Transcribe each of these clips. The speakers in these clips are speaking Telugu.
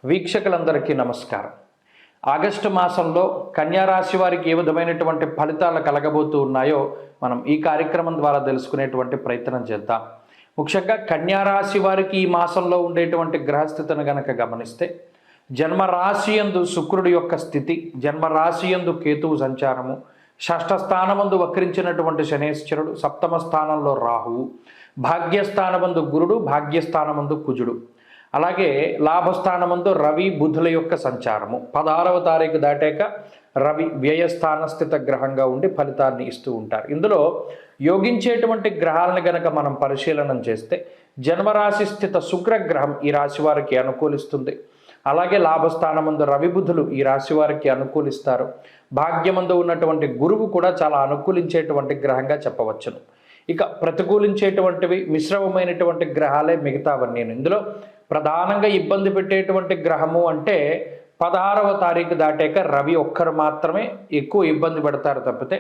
వీక్షకులందరికీ నమస్కారం. ఆగస్టు మాసంలో కన్యారాశి వారికి ఏ విధమైనటువంటి ఫలితాలు కలగబోతూ ఉన్నాయో మనం ఈ కార్యక్రమం ద్వారా తెలుసుకునేటువంటి ప్రయత్నం చేద్దాం. ముఖ్యంగా కన్యారాశి వారికి ఈ మాసంలో ఉండేటువంటి గ్రహస్థితిని గనక గమనిస్తే జన్మరాశియందు శుక్రుడి యొక్క స్థితి, జన్మరాశియందు కేతువు సంచారము, షష్ఠ స్థానమందు వక్రించినటువంటి శనేశ్వరుడు, సప్తమ స్థానంలో రాహువు, భాగ్యస్థానమందు గురుడు, భాగ్యస్థానమందు కుజుడు, అలాగే లాభస్థానమందు రవి బుధుల యొక్క సంచారము. 16వ తారీఖు దాటాక రవి వ్యయస్థాన స్థిత గ్రహంగా ఉండి ఫలితాన్ని ఇస్తూ ఉంటారు. ఇందులో యోగించేటువంటి గ్రహాలను గనక మనం పరిశీలనం చేస్తే జన్మరాశి స్థిత శుక్రగ్రహం ఈ రాశి వారికి అనుకూలిస్తుంది. అలాగే లాభస్థానమందు రవి బుధులు ఈ రాశి వారికి అనుకూలిస్తారు. భాగ్యమందు ఉన్నటువంటి గురువు కూడా చాలా అనుకూలించేటువంటి గ్రహంగా చెప్పవచ్చును. ఇక ప్రతికూలించేటువంటివి మిశ్రమమైనటువంటి గ్రహాలే మిగతావన్నీ. ఇందులో ప్రధానంగా ఇబ్బంది పెట్టేటువంటి గ్రహము అంటే 16వ తారీఖు దాటాక రవి ఒక్కరు మాత్రమే ఎక్కువ ఇబ్బంది పడతారు తప్పితే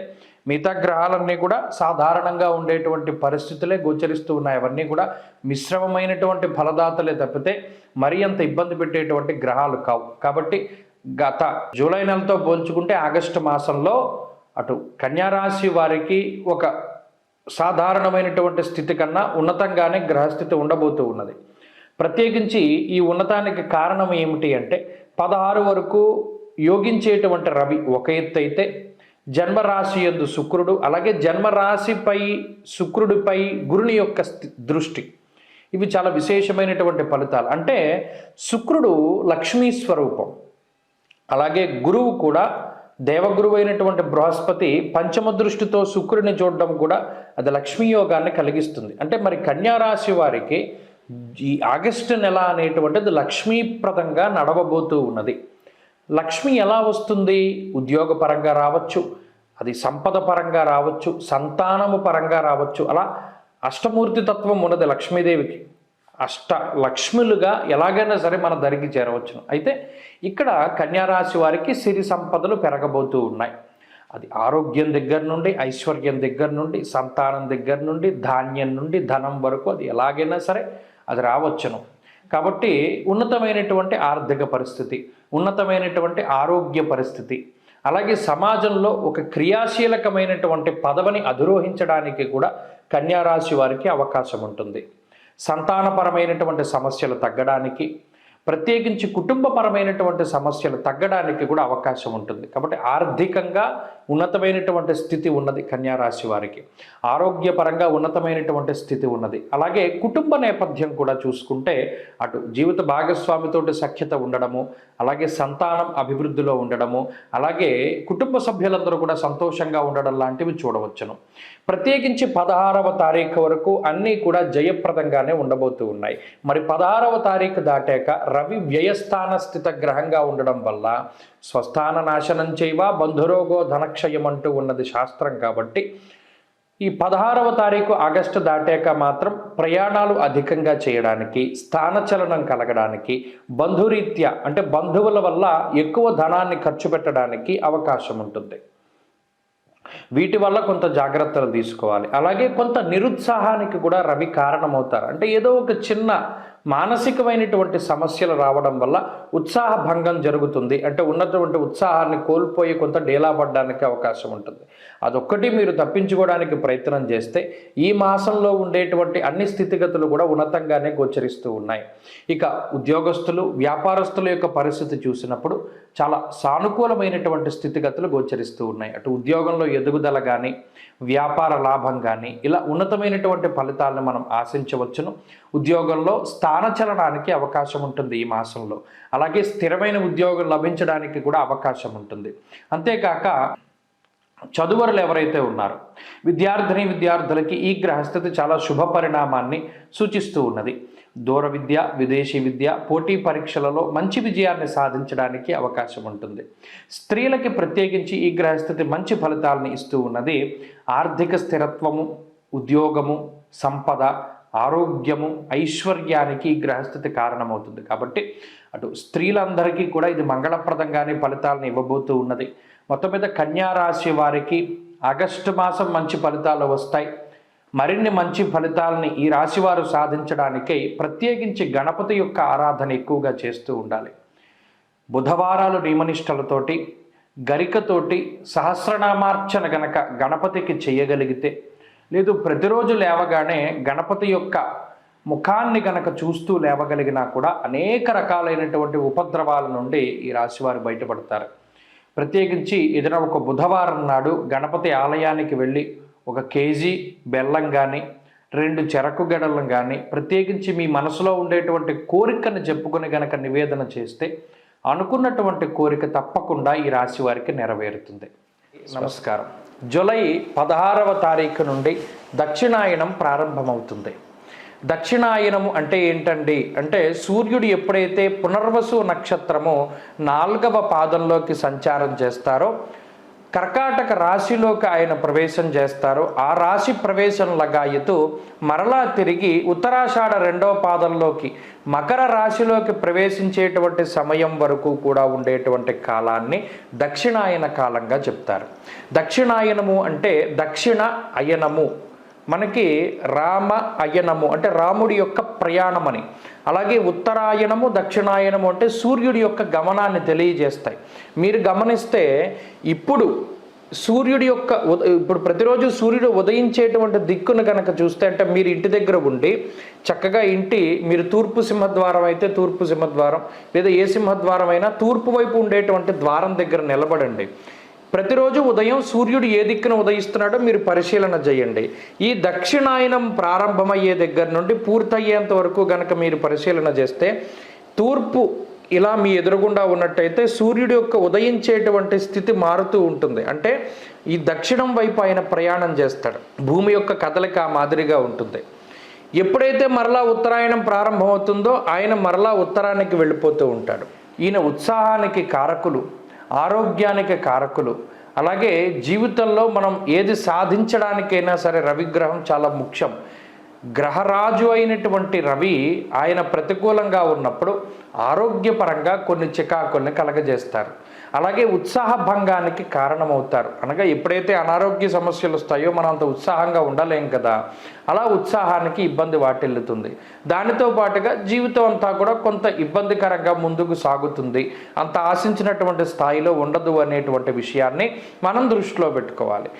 మిగతా గ్రహాలన్నీ కూడా సాధారణంగా ఉండేటువంటి పరిస్థితులే గోచరిస్తూ ఉన్నాయి. అవన్నీ కూడా మిశ్రమమైనటువంటి ఫలదాతలే తప్పితే మరీ అంత ఇబ్బంది పెట్టేటువంటి గ్రహాలు కావు. కాబట్టి గత జూలై నెలతో పోల్చుకుంటే ఆగస్టు మాసంలో అటు కన్యారాశి వారికి ఒక సాధారణమైనటువంటి స్థితి కన్నా ఉన్నతంగానే గ్రహస్థితి ఉండబోతూ ఉన్నది. ప్రత్యేకించి ఈ ఉన్నతానికి కారణం ఏమిటి అంటే 16 వరకు యోగించేటువంటి రవి ఒక ఎత్తు అయితే జన్మరాశి యందు శుక్రుడు, అలాగే జన్మరాశిపై శుక్రుడిపై గురుని యొక్క దృష్టి, ఇవి చాలా విశేషమైనటువంటి ఫలితాలు. అంటే శుక్రుడు లక్ష్మీ స్వరూపం, అలాగే గురువు కూడా దేవగురువు అయినటువంటి బృహస్పతి పంచమ దృష్టితో శుక్రుడిని చూడడం కూడా అది లక్ష్మీ యోగాన్ని కలిగిస్తుంది. అంటే మరి కన్యారాశి వారికి ఈ ఆగస్టు నెల అనేటువంటిది లక్ష్మీప్రదంగా నడవబోతూ ఉన్నది. లక్ష్మి ఎలా వస్తుంది? ఉద్యోగపరంగా రావచ్చు, అది సంపద పరంగా రావచ్చు, సంతానము పరంగా రావచ్చు. అలా అష్టమూర్తి తత్వం ఉన్నది లక్ష్మీదేవికి. అష్ట లక్ష్ములుగా ఎలాగైనా సరే మన దరికి చేరవచ్చును. అయితే ఇక్కడ కన్యారాశి వారికి సిరి సంపదలు పెరగబోతూ ఉన్నాయి. అది ఆరోగ్యం దగ్గర నుండి, ఐశ్వర్యం దగ్గర నుండి, సంతానం దగ్గర నుండి, ధాన్యం నుండి ధనం వరకు అది ఎలాగైనా సరే అది రావచ్చును. కాబట్టి ఉన్నతమైనటువంటి ఆర్థిక పరిస్థితి, ఉన్నతమైనటువంటి ఆరోగ్య పరిస్థితి, అలాగే సమాజంలో ఒక క్రియాశీలకమైనటువంటి పదవిని అధిరోహించడానికి కూడా కన్యారాశి వారికి అవకాశం ఉంటుంది. సంతానపరమైనటువంటి సమస్యలు తగ్గడానికి, ప్రత్యేకించి కుటుంబపరమైనటువంటి సమస్యలు తగ్గడానికి కూడా అవకాశం ఉంటుంది. కాబట్టి ఆర్థికంగా ఉన్నతమైనటువంటి స్థితి ఉన్నది కన్యారాశి వారికి, ఆరోగ్యపరంగా ఉన్నతమైనటువంటి స్థితి ఉన్నది. అలాగే కుటుంబ నేపథ్యం కూడా చూసుకుంటే అటు జీవిత భాగస్వామితోటి సఖ్యత ఉండడము, అలాగే సంతానం అభివృద్ధిలో ఉండడము, అలాగే కుటుంబ సభ్యులందరూ కూడా సంతోషంగా ఉండడం లాంటివి చూడవచ్చును. ప్రత్యేకించి 16వ తారీఖు వరకు అన్నీ కూడా జయప్రదంగానే ఉండబోతూ ఉన్నాయి. మరి 16వ తారీఖు దాటాక రవి వ్యయస్థాన స్థిత గ్రహంగా ఉండడం వల్ల స్వస్థాన నాశనం చేయవ బంధురోగో ధనక్షయం అంటూ ఉన్నది శాస్త్రం. కాబట్టి ఈ 16వ తారీఖు ఆగస్టు దాటాక మాత్రం ప్రయాణాలు అధికంగా చేయడానికి, స్థానచలనం కలగడానికి, బంధురీత్యా అంటే బంధువుల వల్ల ఎక్కువ ధనాన్ని ఖర్చు పెట్టడానికి అవకాశం ఉంటుంది. వీటి వల్ల కొంత జాగ్రత్తలు తీసుకోవాలి. అలాగే కొంత నిరుత్సాహానికి కూడా రవి కారణమవుతారు. అంటే ఏదో ఒక చిన్న మానసికమైనటువంటి సమస్యలు రావడం వల్ల ఉత్సాహ భంగం జరుగుతుంది. అంటే ఉన్నటువంటి ఉత్సాహాన్ని కోల్పోయి కొంత డేలా పడడానికి అవకాశం ఉంటుంది. అదొక్కటి మీరు తప్పించుకోవడానికి ప్రయత్నం చేస్తే ఈ మాసంలో ఉండేటువంటి అన్ని స్థితిగతులు కూడా ఉన్నతంగానే గోచరిస్తూ ఉన్నాయి. ఇక ఉద్యోగస్తులు, వ్యాపారస్తుల యొక్క పరిస్థితి చూసినప్పుడు చాలా సానుకూలమైనటువంటి స్థితిగతులు గోచరిస్తూ ఉన్నాయి. అటు ఉద్యోగంలో ఎదుగుదల కానీ, వ్యాపార లాభం కానీ, ఇలా ఉన్నతమైనటువంటి ఫలితాలను మనం ఆశించవచ్చును. ఉద్యోగంలో స్థానచలనానికి అవకాశం ఉంటుంది ఈ మాసంలో. అలాగే స్థిరమైన ఉద్యోగం లభించడానికి కూడా అవకాశం ఉంటుంది. అంతేకాక చదువరులు ఎవరైతే ఉన్నారో విద్యార్థులకి ఈ గ్రహస్థితి చాలా శుభ పరిణామాన్ని సూచిస్తూ ఉన్నది. దూర విద్య, విదేశీ విద్య, పోటీ పరీక్షలలో మంచి విజయాన్ని సాధించడానికి అవకాశం ఉంటుంది. స్త్రీలకి ప్రత్యేకించి ఈ గ్రహస్థితి మంచి ఫలితాలను ఇస్తూ ఉన్నది. ఆర్థిక స్థిరత్వము, ఉద్యోగము, సంపద, ఆరోగ్యము, ఐశ్వర్యానికి ఈ గ్రహస్థితి కారణమవుతుంది. కాబట్టి అటు స్త్రీలందరికీ కూడా ఇది మంగళప్రదంగానే ఫలితాలను ఇవ్వబోతూ ఉన్నది. మొత్తం మీద కన్యారాశి వారికి ఆగస్టు మాసం మంచి ఫలితాలు వస్తాయి. మరిన్ని మంచి ఫలితాలని ఈ రాశివారు సాధించడానికై ప్రత్యేకించి గణపతి యొక్క ఆరాధన ఎక్కువగా చేస్తూ ఉండాలి. బుధవారాలు నియమనిష్టలతోటి గరికతోటి సహస్రనామార్చన గనక గణపతికి చేయగలిగితే, లేదు ప్రతిరోజు లేవగానే గణపతి యొక్క ముఖాన్ని గనక చూస్తూ లేవగలిగినా కూడా అనేక రకాలైనటువంటి ఉపద్రవాల నుండి ఈ రాశివారు బయటపడతారు. ప్రత్యేకించి ఏదైనా ఒక బుధవారం నాడు గణపతి ఆలయానికి వెళ్ళి 1 కేజీ బెల్లం కానీ 2 చెరకు గడలను కానీ ప్రత్యేకించి మీ మనసులో ఉండేటువంటి కోరికను చెప్పుకొని గనక నివేదన చేస్తే అనుకున్నటువంటి కోరిక తప్పకుండా ఈ రాశి వారికి నెరవేరుతుంది. నమస్కారం. జూలై 16వ తారీఖు నుండి దక్షిణాయనం ప్రారంభమవుతుంది. దక్షిణాయనము అంటే ఏంటండి అంటే సూర్యుడు ఎప్పుడైతే పునర్వసు నక్షత్రము 4వ పాదంలోకి సంచారం చేస్తారో, కర్కాటక రాశిలోకి ఆయన ప్రవేశం చేస్తారు. ఆ రాశి ప్రవేశం లగాయతూ మరలా తిరిగి ఉత్తరాషాఢ 2వ పాదంలోకి మకర రాశిలోకి ప్రవేశించేటువంటి సమయం వరకు కూడా ఉండేటువంటి కాలాన్ని దక్షిణాయన కాలంగా చెప్తారు. దక్షిణాయనము అంటే దక్షిణ అయనము, మనకి రామ అయనము అంటే రాముడి యొక్క ప్రయాణమని, అలాగే ఉత్తరాయణము దక్షిణాయనము అంటే సూర్యుడి యొక్క గమనాన్ని తెలియజేస్తాయి. మీరు గమనిస్తే ఇప్పుడు సూర్యుడి యొక్క ఇప్పుడు ప్రతిరోజు సూర్యుడు ఉదయించేటువంటి దిక్కును కనుక చూస్తే, అంటే మీరు ఇంటి దగ్గర ఉండి చక్కగా మీరు తూర్పు సింహద్వారం అయితే తూర్పు సింహద్వారం, లేదా ఏ సింహద్వారం అయినా తూర్పు వైపు ఉండేటువంటి ద్వారం దగ్గర నిలబడండి. ప్రతిరోజు ఉదయం సూర్యుడు ఏ దిక్కున ఉదయిస్తున్నాడో మీరు పరిశీలన చేయండి. ఈ దక్షిణాయనం ప్రారంభమయ్యే దగ్గర నుండి పూర్తయ్యేంత వరకు గనక మీరు పరిశీలన చేస్తే, తూర్పు ఇలా మీ ఎదురుగుండా ఉన్నట్టయితే సూర్యుడి యొక్క ఉదయించేటువంటి స్థితి మారుతూ ఉంటుంది. అంటే ఈ దక్షిణం వైపు ఆయన ప్రయాణం చేస్తాడు. భూమి యొక్క కదలిక ఆ మాదిరిగా ఉంటుంది. ఎప్పుడైతే మరలా ఉత్తరాయణం ప్రారంభమవుతుందో ఆయన మరలా ఉత్తరానికి వెళ్ళిపోతూ ఉంటాడు. ఈయన ఉత్సాహానికి కారకులు, ఆరోగ్యానికి కారకులు, అలాగే జీవితంలో మనం ఏది సాధించడానికైనా సరే రవిగ్రహం చాలా ముఖ్యం. గ్రహరాజు అయినటువంటి రవి ఆయన ప్రతికూలంగా ఉన్నప్పుడు ఆరోగ్యపరంగా కొన్ని చికాకుల్ని కలగజేస్తారు. అలాగే ఉత్సాహ భంగానికి కారణమవుతారు. అనగా ఎప్పుడైతే అనారోగ్య సమస్యలు వస్తాయో మనం అంత ఉత్సాహంగా ఉండలేం కదా, అలా ఉత్సాహానికి ఇబ్బంది వాటిల్లుతుంది. దానితో పాటుగా జీవితం అంతా కూడా కొంత ఇబ్బందికరంగా ముందుకు సాగుతుంది, అంత ఆశించినటువంటి స్థాయిలో ఉండదు అనేటువంటి విషయాన్ని మనం దృష్టిలో పెట్టుకోవాలి.